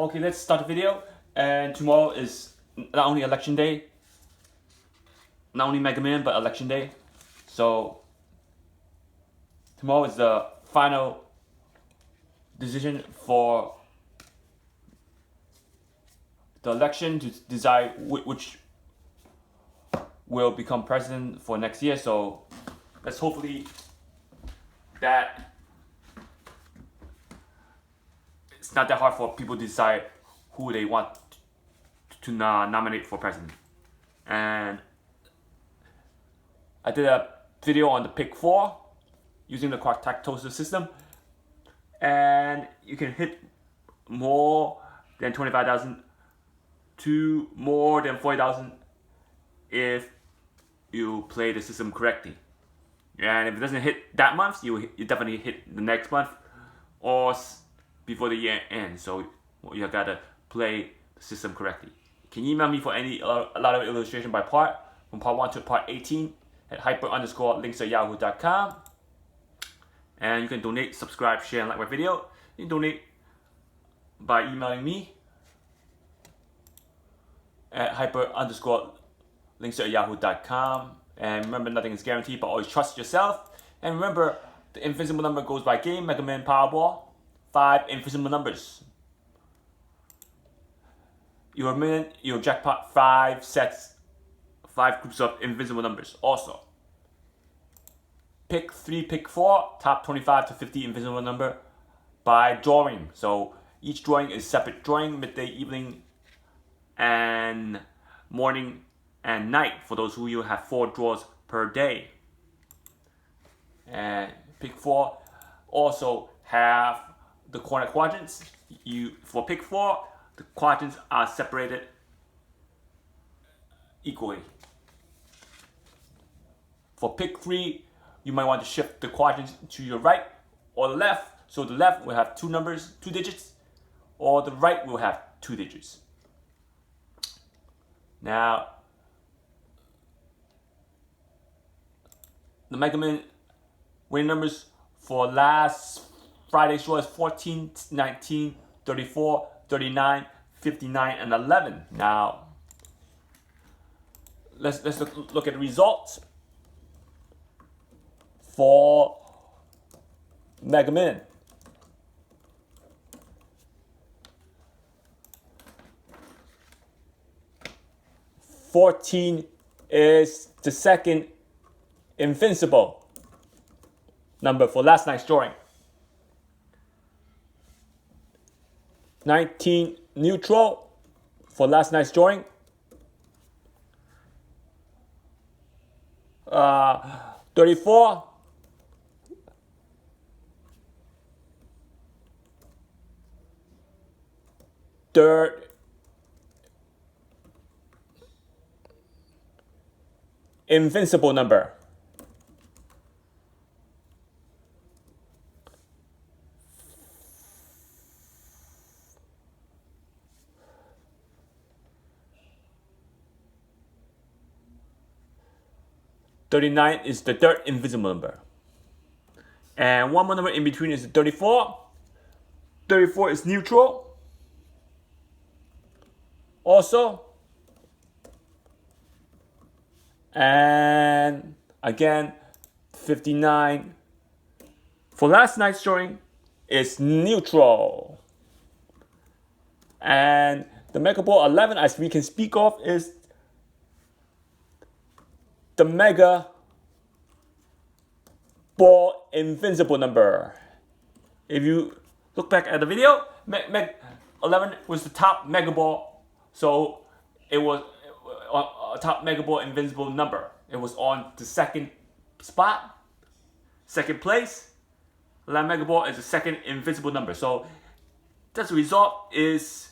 Okay, let's start the video. And tomorrow is not only election day, not only Mega Man, but election day. So tomorrow is the final decision for the election to decide which will become president for next year. So let's hopefully that it's not that hard for people to decide who they want to nominate for president. And I did a video on the pick 4 using the Quadruplets system, and you can hit more than 25,000 to more than 40,000 if you play the system correctly. And if it doesn't hit that month, you definitely hit the next month or before the year ends. So you gotta play the system correctly. You can email me for a lot of illustration by part, from part 1 to part 18 at hyper_links@yahoo.com. And you can donate, subscribe, share, and like my video. You can donate by emailing me at hyper_links@yahoo.com. And remember, nothing is guaranteed, but always trust yourself. And remember, the Invincible number goes by game, Mega Man, Powerball. 5 Invincible numbers. Your jackpot 5 sets, 5 groups of Invincible numbers. Also, pick 3, pick 4, top 25 to 50 Invincible number by drawing. So each drawing is separate drawing, midday, evening, and morning and night, for those who you have 4 draws per day. And pick 4 also have the corner quadrants. For pick 4, the quadrants are separated equally. For pick 3, you might want to shift the quadrants to your right or the left. So the left will have 2 numbers, 2 digits, or the right will have 2 digits. Now, the Mega Man winning numbers for last Friday's draw is 14, 19, 34, 39, 59, and 11. Now, let's look at the results for Mega Man. $14 is the second Invincible number for last night's drawing. 19 neutral for last night's drawing. 34. Third Invincible number. $39 is the third Invincible number. And one more number in between is the 34. 34 is neutral. Also. And again, 59 for last night's drawing is neutral. And the Mega Ball 11, as we can speak of, is the Mega Ball Invincible number. If you look back at the video, 11 was the top Mega Ball, so it was a top Mega Ball Invincible number. It was on the second spot, second place. La Mega Ball is the second Invincible number. So that's the result is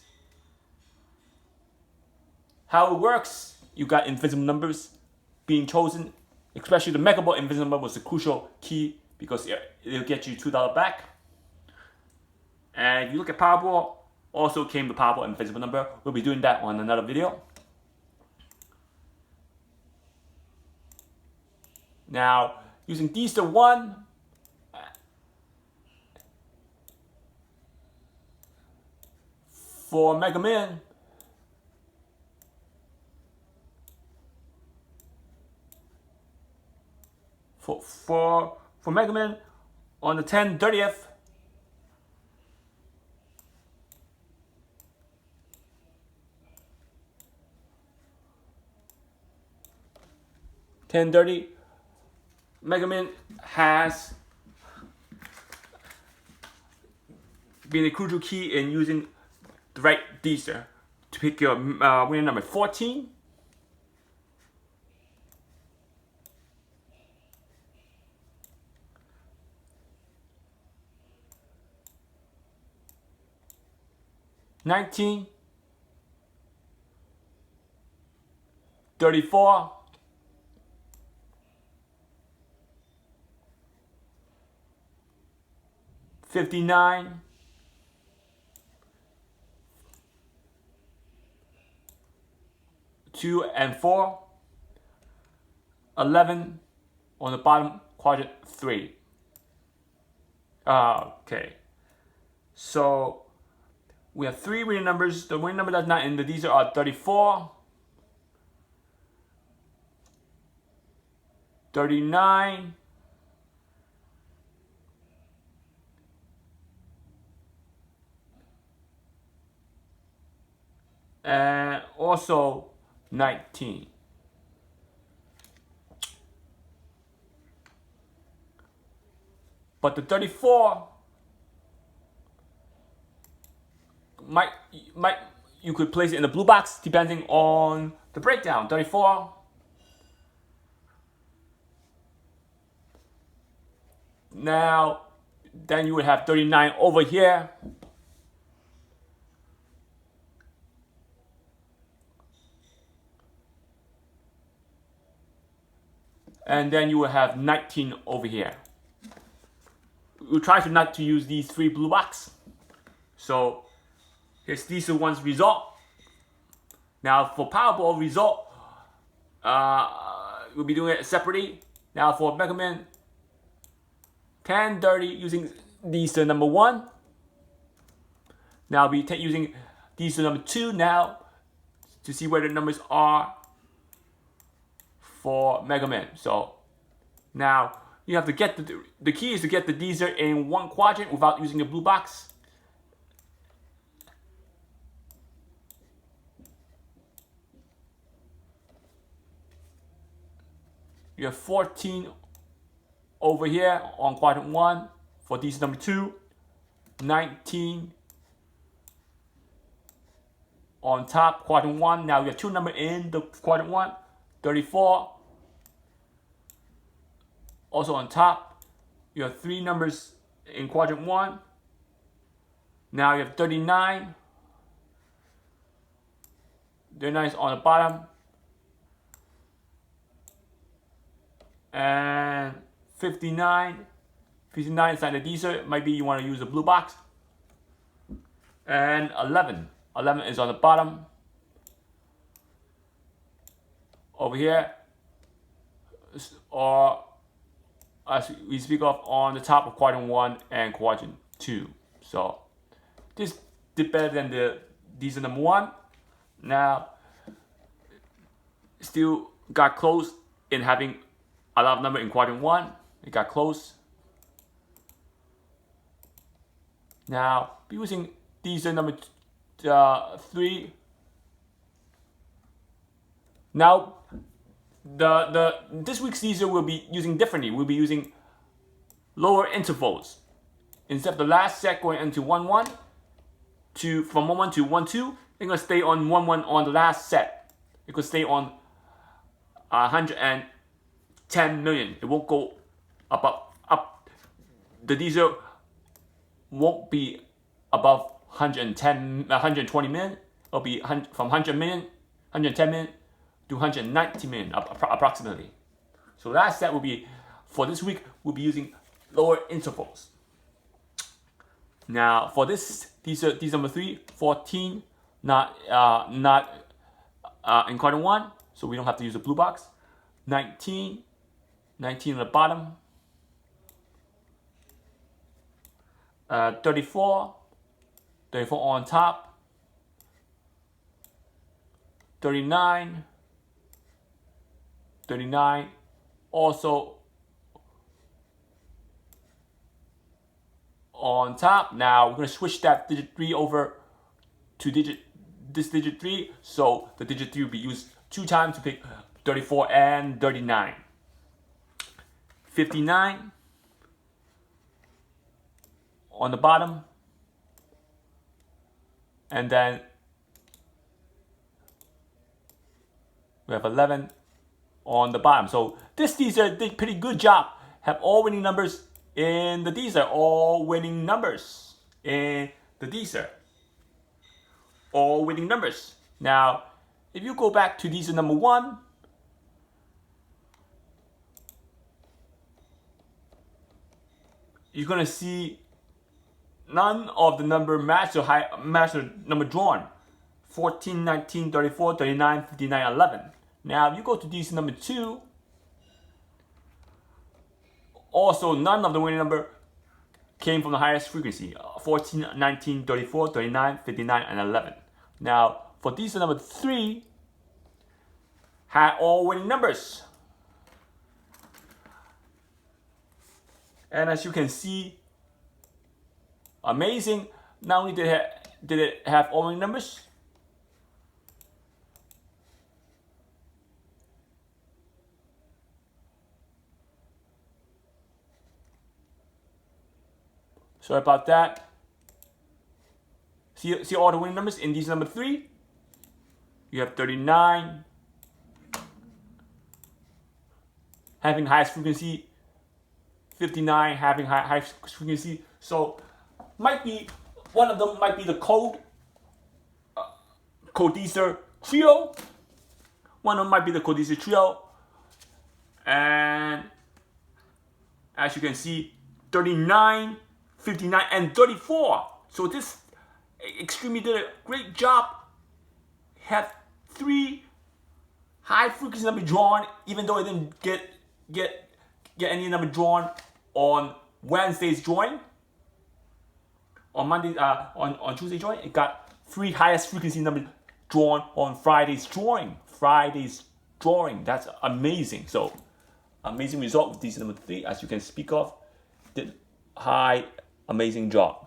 how it works. You got Invincible numbers being chosen, especially the Mega Ball Invincible number was the crucial key because it'll get you $2 back. And if you look at Powerball, also came the Powerball Invincible number. We'll be doing that on another video. Now, using Dster 1, for Mega Man, for Mega Man on the 10/30th, Mega Man has been a crucial key in using the right Dster to pick your winning number 14, 19, 34, 59, 2 and 4, 11 on the bottom quadrant 3. Okay, so we have 3 winning numbers. The winning number that's not in the Dster are 34, 39, and also 19. But the 34 you could place it in the blue box depending on the breakdown. 34. Now, then you would have 39 over here. And then you will have 19 over here. We'll try to not to use these 3 blue boxes. So here's Dster 1's result. Now for Powerball result, we'll be doing it separately. Now for Mega Man 10/30 using Dster number 1. Now we'll be using Dster number 2 now to see where the numbers are for Mega Man. So now you have to get the key is to get the Dster in one quadrant without using a blue box. You have 14 over here on quadrant 1 for Dster number 2, 19 on top quadrant 1. Now you have 2 numbers in the quadrant 1, 34. Also on top, you have 3 numbers in quadrant 1. Now you have 39. 39 is on the bottom. And 59. 59 inside the Dster. Maybe you want to use a blue box. And 11. 11 is on the bottom. Over here. Or as we speak of on the top of quadrant 1 and quadrant 2. So this did better than the Dster number 1. Now still got close in having a lot of number in quadrant 1. It got close. Now be using Dster number 3. Now this week's Dster will be using differently. We'll be using lower intervals. Instead of the last set going into 1-1 from 1-1 to 1-2, it's gonna stay on 1-1 on the last set. It could stay on 110 million. It won't go up. The Dster won't be above 120 million. It'll be from 100 million, 110 million to 190 million approximately. So last set will be, for this week, we'll be using lower intervals. Now for this Dster number 3, 14, not in quadrant 1, so we don't have to use a blue box. 19 on the bottom. 34 on top. 39, 39, also on top. Now we're going to switch that digit 3 over to this digit 3, so the digit 3 will be used 2 times to pick 34 and 39. 59 on the bottom, and then we have 11 on the bottom. So this Dster did pretty good job. Have all winning numbers in the Dster. All winning numbers in the Dster. All winning numbers. Now, if you go back to Dster number 1, you're gonna see none of the number match the number drawn. 14, 19, 34, 39, 59, 11. Now, if you go to Dster number 2, also none of the winning number came from the highest frequency. 14, 19, 34, 39, 59, and 11. Now, for Dster number 3, had all winning numbers. And as you can see, amazing. Not only did it have all winning numbers, sorry about that. See all the winning numbers in Dster number 3? You have 39 having highest frequency, 59 having highest frequency. So might be one of them might be the code Dster trio. One of them might be the Dster trio. And as you can see, 39, 59, and 34. So this extremely did a great job. Had 3 high frequency number drawn, even though it didn't get any number drawn on Wednesday's drawing. On Monday, on Tuesday's drawing, it got 3 highest frequency numbers drawn on Friday's drawing. That's amazing. So amazing result with Dster number 3, as you can speak of. Did high, amazing job.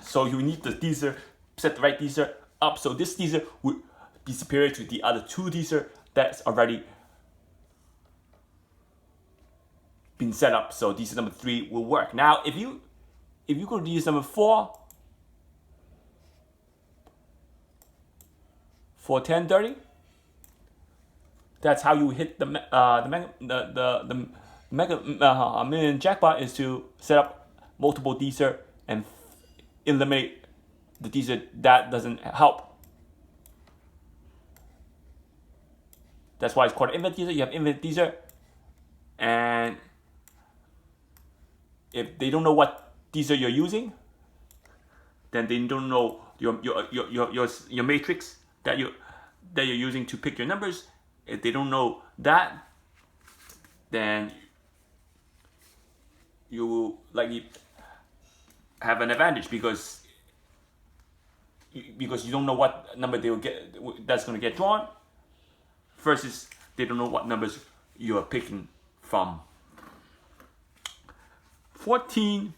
So you need the Dster, set the right Dster up. So this Dster would be superior to the other 2 Dster that's already been set up. So Dster number 3 will work. Now, if you go to Dster number 4 for 1030, that's how you hit the mega million jackpot, is to set up multiple Dster and eliminate the Dster that doesn't help. That's why it's called infinite Dster. You have infinite Dster, and if they don't know what Dster you're using, then they don't know your matrix that you're using to pick your numbers. If they don't know that, then you will likely have an advantage because you don't know what number they will get that's going to get drawn, versus they don't know what numbers you are picking from. 14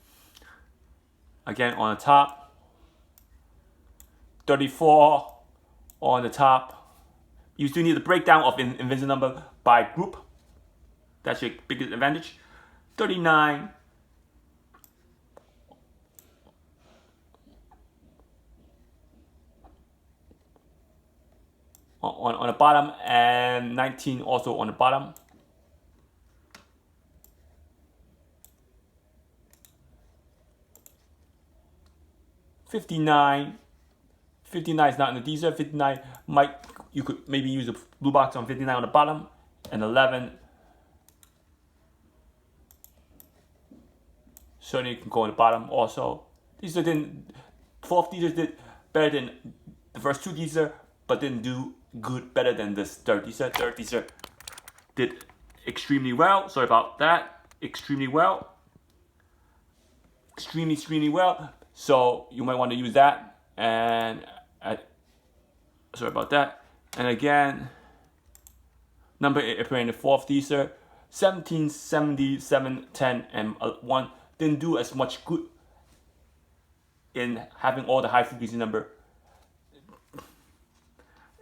again on the top, 34 on the top. You still need the breakdown of Invincible number by group. That's your biggest advantage. 39 on the bottom, and 19 also on the bottom. $59 is not in the Dster. 59 you could maybe use a blue box on 59 on the bottom, and 11 certainly can go on the bottom also. Fourth Dster did better than the first 2 Dster, but didn't do better than this third Dster. Third Dster did extremely well. Sorry about that. Extremely well. extremely well. So you might want to use that. And sorry about that. And again, number appearing in the fourth Dster, 17, 70, 7, 10, and 1 didn't do as much good in having all the high frequency number.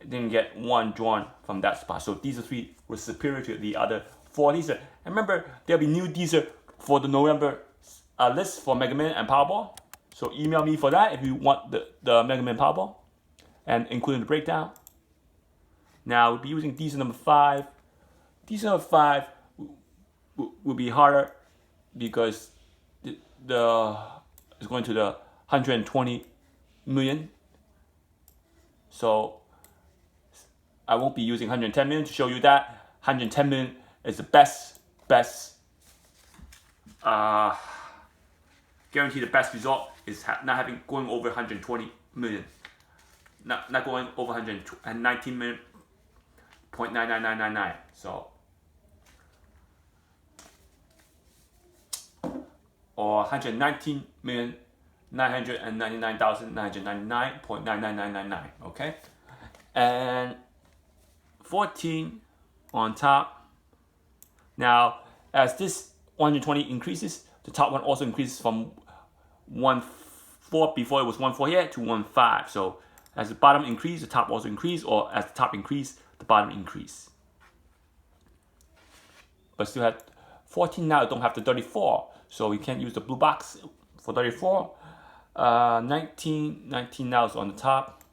Didn't get 1 drawn from that spot. So Dster 3 was superior to the other 4 Dster. And remember, there'll be new Dster for the November list for Mega Man and Powerball. So email me for that if you want the Mega Man Powerball, and including the breakdown. Now we'll be using Dster number 5. Dster number 5 will be harder because it's going to the 120 million. So I won't be using 110 million to show you that. 110 million is the best guarantee the best result is not going over 120 million. Not going over 119 million, 0.99999. So, or 119,999,999.99999. Okay, and 14 on top. Now, as this 120 increases, the top one also increases from 1.4 before it was 1.4 here to 1.5. So as the bottom increase, the top also increase, or as the top increase, the bottom increase. But still have 14 now. Don't have the 34, so we can't use the blue box for 34. 19 now is on the top.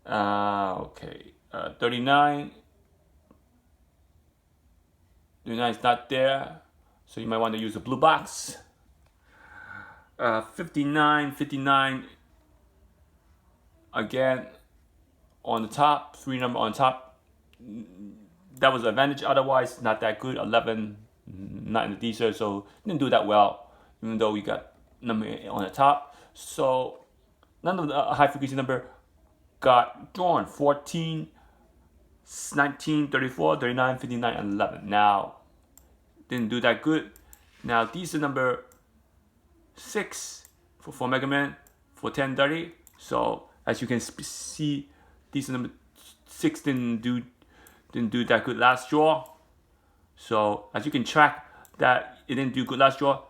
Okay, 39 is not there, so you might want to use a blue box. 59 again on the top, 3 number on top. That was an advantage, otherwise not that good. 11 not in the Dster, so didn't do that well, even though we got number on the top. So none of the high frequency number got drawn. 14, 19, 34, 39, 59, and 11. Now, didn't do that good. Now, Dster number 6 for Mega Man for 1030. So, as you can see, Dster number 6 didn't do that good last draw. So, as you can track that it didn't do good last draw,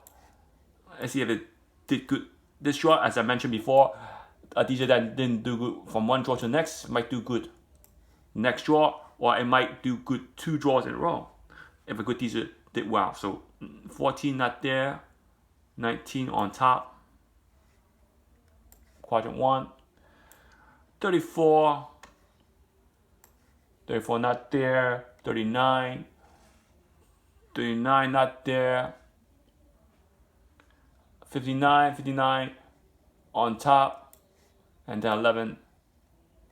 let's see if it did good this draw. As I mentioned before, a Dster that didn't do good from one draw to the next might do good next draw, or it might do good 2 draws in a row if a good Dster did well. So 14 not there, 19 on top, quadrant 1, 34 not there, 39 not there, 59 on top, and then 11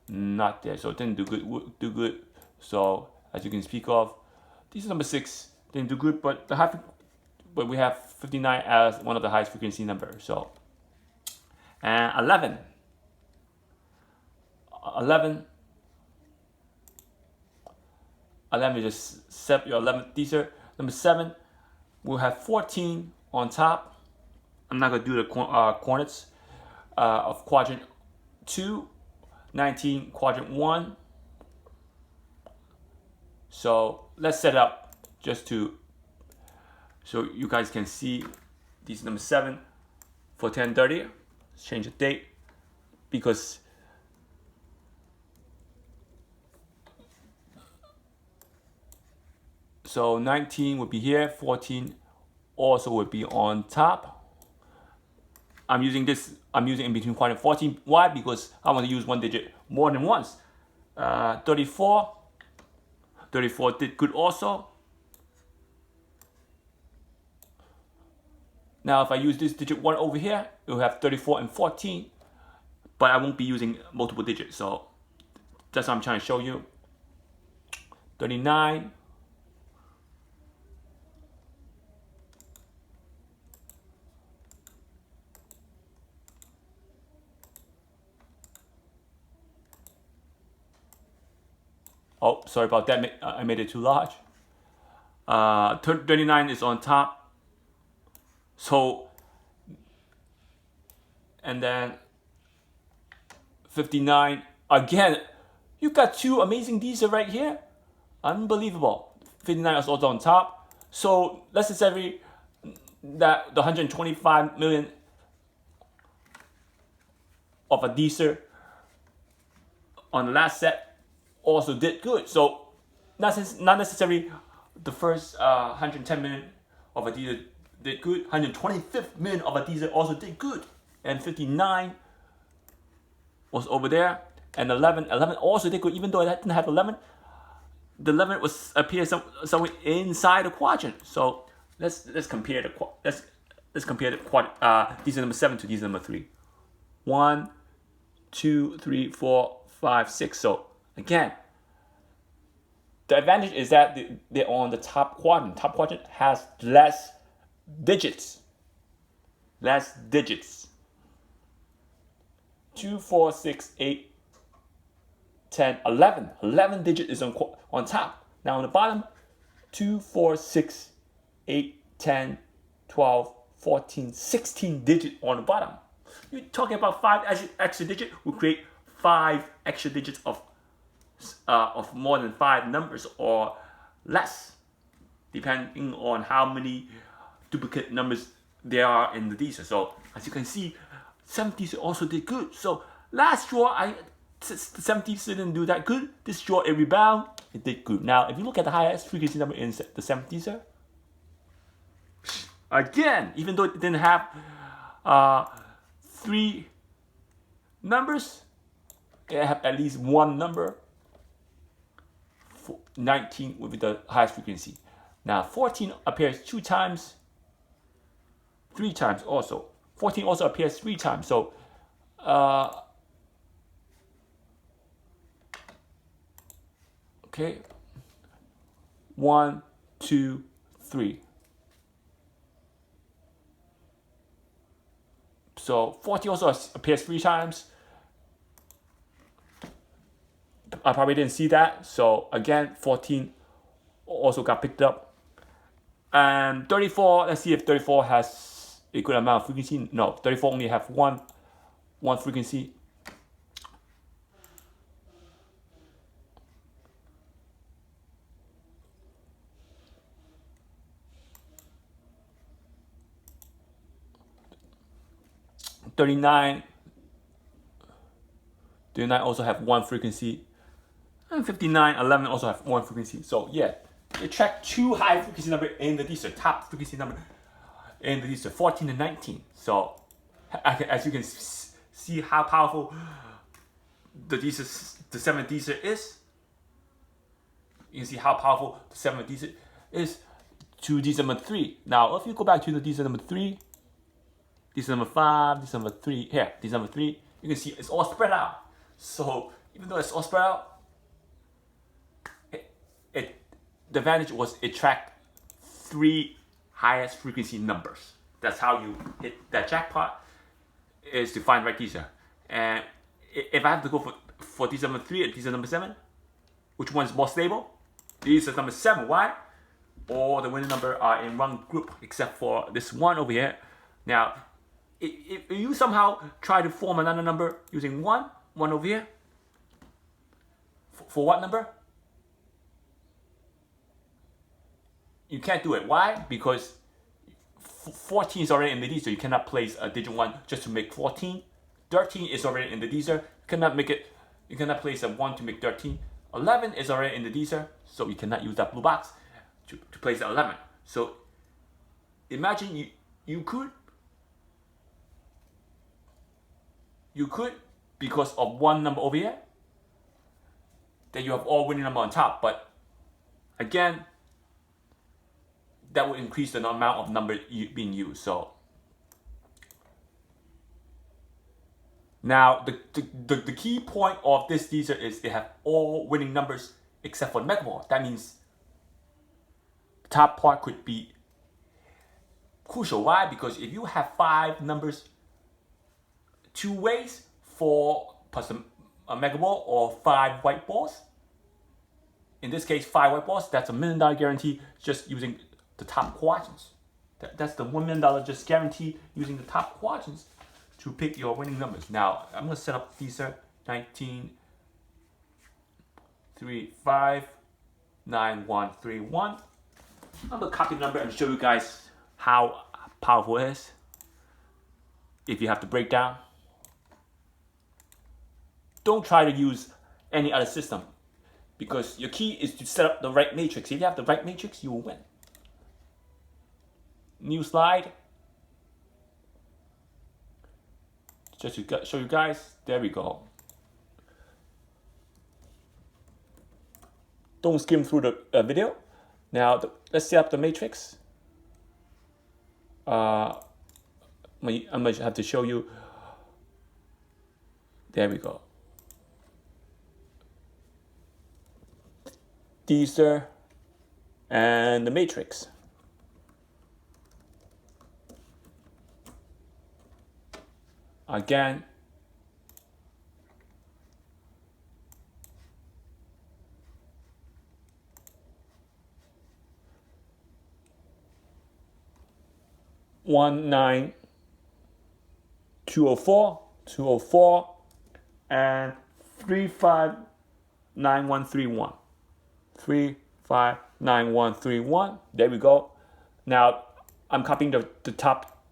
not there. So it didn't do good. So as you can speak of, this is number 6 didn't do good, but we have 59 as one of the highest frequency numbers. So, and 11 just set your 11th Dster. Number 7, we'll have 14 on top. I'm not gonna do the coordinates of quadrant 2, 19 quadrant 1. So let's set up just so you guys can see. This is number 7 for 1030. Let's change the date because so 19 would be here, 14 also would be on top. I'm using in between quadrant 14. Why? Because I want to use one digit more than once. 34 did good also. Now if I use this digit 1 over here, it will have 34 and 14, but I won't be using multiple digits, so that's what I'm trying to show you. 39, oh, sorry about that, I made it too large. 39 is on top. So, and then 59. Again, you got two amazing Dster right here. Unbelievable. 59 is also on top. So let's just say that the 125 million of a Dster on the last set also did good. So not necessarily the first 110 million of a Dster did good. 125 million of a Dster also did good. And 59 was over there. And 11 also did good, even though it didn't have 11. The 11 was appear somewhere inside the quadrant. So let's compare the Dster number 7 to Dster number 3. 1, 2, 3, 4, 5, 6. So again, the advantage is that they're on the top quadrant. Top quadrant has less digits. 2, 4, 6, 8, 10, 11. 11 digit is on top. Now on the bottom, 2, 4, 6, 8, 10, 12, 14, 16 digit on the bottom. You're talking about 5 extra digit will create 5 extra digits of more than 5 numbers or less, depending on how many duplicate numbers there are in the Dster. So as you can see, 70s also did good. So last draw, the 70s didn't do that good. This draw, it rebound, it did good. Now, if you look at the highest frequency number in the 70s, again, even though it didn't have 3 numbers, it had at least 1 number. 19 would be the highest frequency. Now, 14 appears 2 times, 3 times also. 14 also appears 3 times. So, okay, 1, 2, 3. So 40 also appears 3 times. I probably didn't see that. So again, 14 also got picked up. And 34, let's see if 34 has a good amount of frequency. No, 34 only have one frequency. Thirty-nine also have 1 frequency. And 59, 11 also have 1 frequency. So yeah, they track 2 high frequency number in the Dster, top frequency number in the Dster, 14 and 19. So as you can see how powerful the 7th Dster is. You can see how powerful the 7th Dster is to Dster number 3. Now, if you go back to the Dster number 3, Dster number 5, Dster number 3, here, Dster number 3, you can see it's all spread out. So even though it's all spread out, the advantage was it tracked 3 highest frequency numbers. That's how you hit that jackpot, is to find right Dster. And if I have to go for Dster number 3 and Dster number 7, which one is more stable? Dster number 7. Why? All the winning number are in one group except for this one over here. Now, if you somehow try to form another number using one over here, for what number? You can't do it. Why? Because 14 is already in the Dster. You cannot place a digit 1 just to make 14. 13 is already in the Dster. You cannot place a 1 to make 13. 11 is already in the Dster, so you cannot use that blue box to place 11. So imagine you could because of one number over here, then you have all winning number on top. But again, that would increase the amount of number being used. So now the key point of this Dster is they have all winning numbers except for the Mega Ball. That means the top part could be crucial. Why? Because if you have 5 numbers 2 ways for plus a Mega Ball or 5 white balls, in this case, 5 white balls. That's $1 million guarantee just using the top quadrants. That's the $1 million just guarantee using the top quadrants to pick your winning numbers. Now, I'm going to set up Dster 19, 3, 5, 9, 1, 3, 1. I'm going to copy the number and show you guys how powerful it is. If you have to break down, don't try to use any other system, because your key is to set up the right matrix. If you have the right matrix, you will win. New slide. Just to show you guys. There we go. Don't skim through the video. Now let's set up the matrix. I'm going to have to show you. There we go. Dster and the matrix. Again. One, 9, 204, 204, and 3, 5, 9, 1, 3, 1. 3, 5, 9, 1, 3, 1. There we go. Now I'm copying the top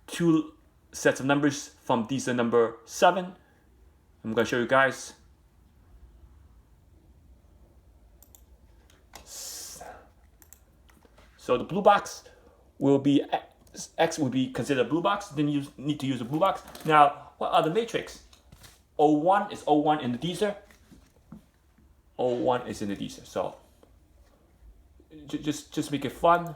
2 sets of numbers from Dster number 7. I'm going to show you guys. So the blue box will be X will be considered a blue box. Then you need to use a blue box. Now, what are the matrix? 01 is 01 in the Dster. 01 is in the Dster. So just make it fun.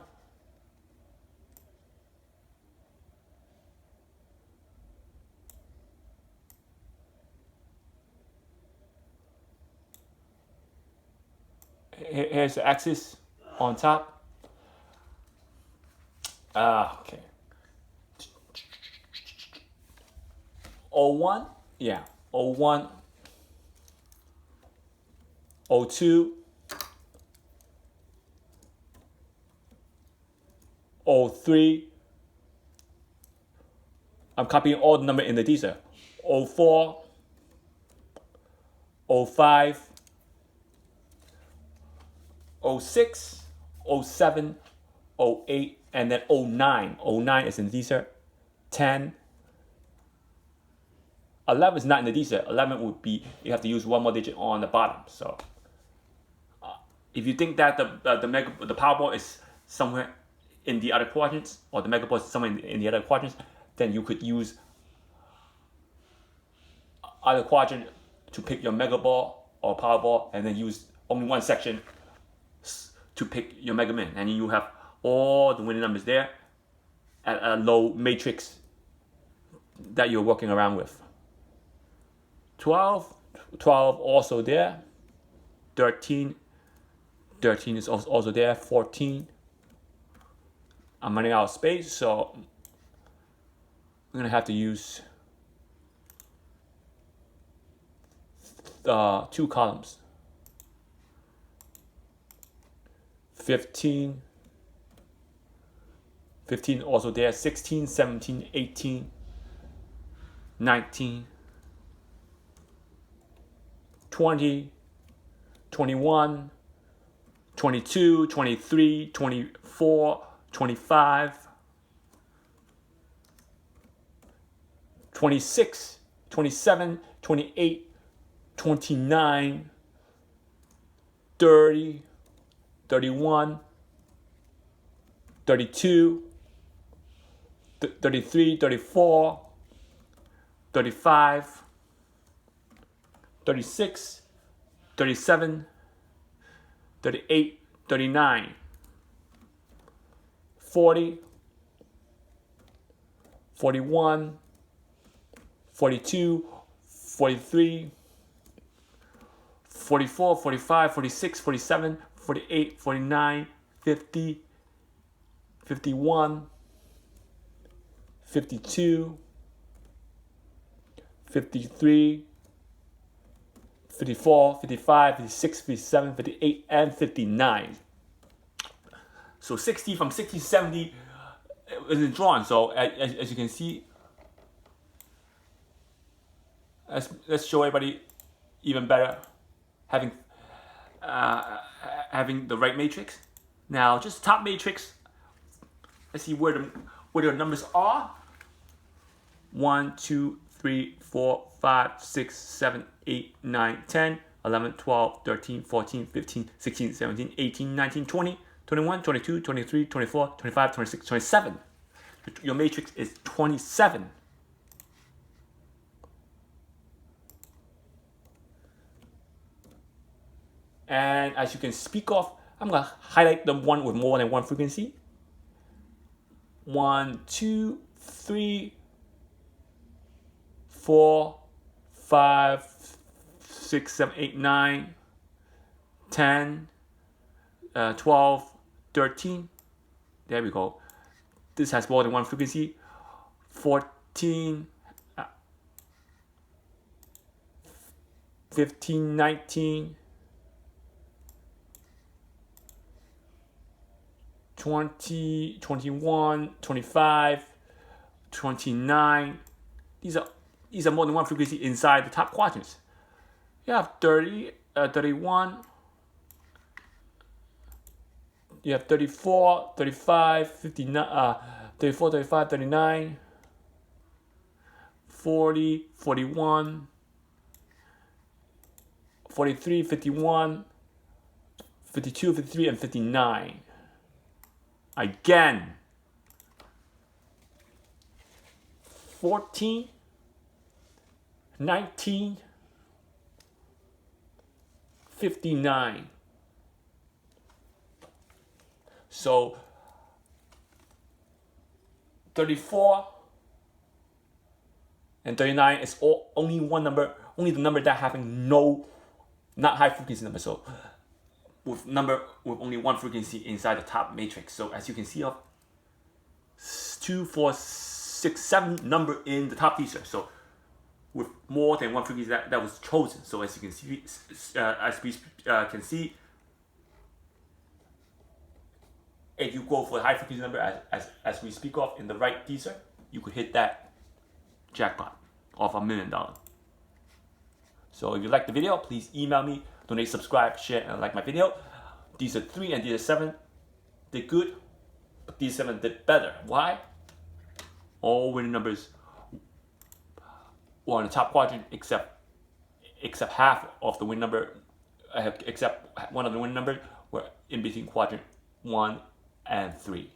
Here's the axis on top. Okay. 01, yeah. 01, 02, 03. I'm copying all the number in the Dster. 04, 05, 06, 07, 08, and then 09. 09 is in the Dster. 10. 11 is not in the Dster. 11 would be, you have to use one more digit on the bottom. So if you think that the Powerball is somewhere in the other quadrants, or the Mega Ball is somewhere in the other quadrants, then you could use other quadrant to pick your Mega Ball or Powerball, and then use only one section to pick your Mega Man, and you have all the winning numbers there at a low matrix that you're working around with. 12 also there. 13 is also there. 14. I'm running out of space, so I'm gonna have to use 2 columns. 15 also there. 16, 17, 18, 19, 20, 21, 22, 23, 24, 25, 26, 27, 28, 29, 30, 31, 32, 33, 34, 35, 36, 37, 38, 39, 40, 41, 42, 43, 44, 45, 46, 47, 48, 49, 50, 51, 52, 53, 54, 55, 56, 57, 58, and 59. So 60 from 60 to 70 isn't drawn. So as you can see, let's show everybody even better having the right matrix. Now just top matrix. Let's see where the numbers are. 1, 2, 3, 4, 5, 6, 7, 8, 9, 10, 11, 12, 13, 14, 15, 16, 17, 18, 19, 20, 21, 22, 23, 24, 25, 26, 27. Your matrix is 27. And as you can speak of, I'm going to highlight the one with more than one frequency. 1, 2, 3, 4, 5, 6, 7, 8, 9, 10, 12, 13. There we go. This has more than one frequency. 14, 15, 19, 20, 21, 25, 29. These are more than one frequency inside the top quadrants. You have 30, 31. You have 34, 35, 59, 34, 35, 39, 40, 41, 43, 51, 52, 53, and 59. Again, 14, 19, 59. So 34 and 39 is only one number, only the number that having not high frequency number. So with only one frequency inside the top matrix. So as you can see, of 2, 4, 6, 7 number in the top Dster. So with more than one frequency that was chosen. So as you can see, can see, if you go for the high frequency number as we speak of in the right Dster, you could hit that jackpot of $1 million. So if you like the video, please email me, donate, subscribe, share, and like my video. Dster 3 and Dster 7 did good, but Dster 7 did better. Why? All winning numbers were on the top quadrant except half of the win number, except one of the win numbers were in between quadrant 1 and 3.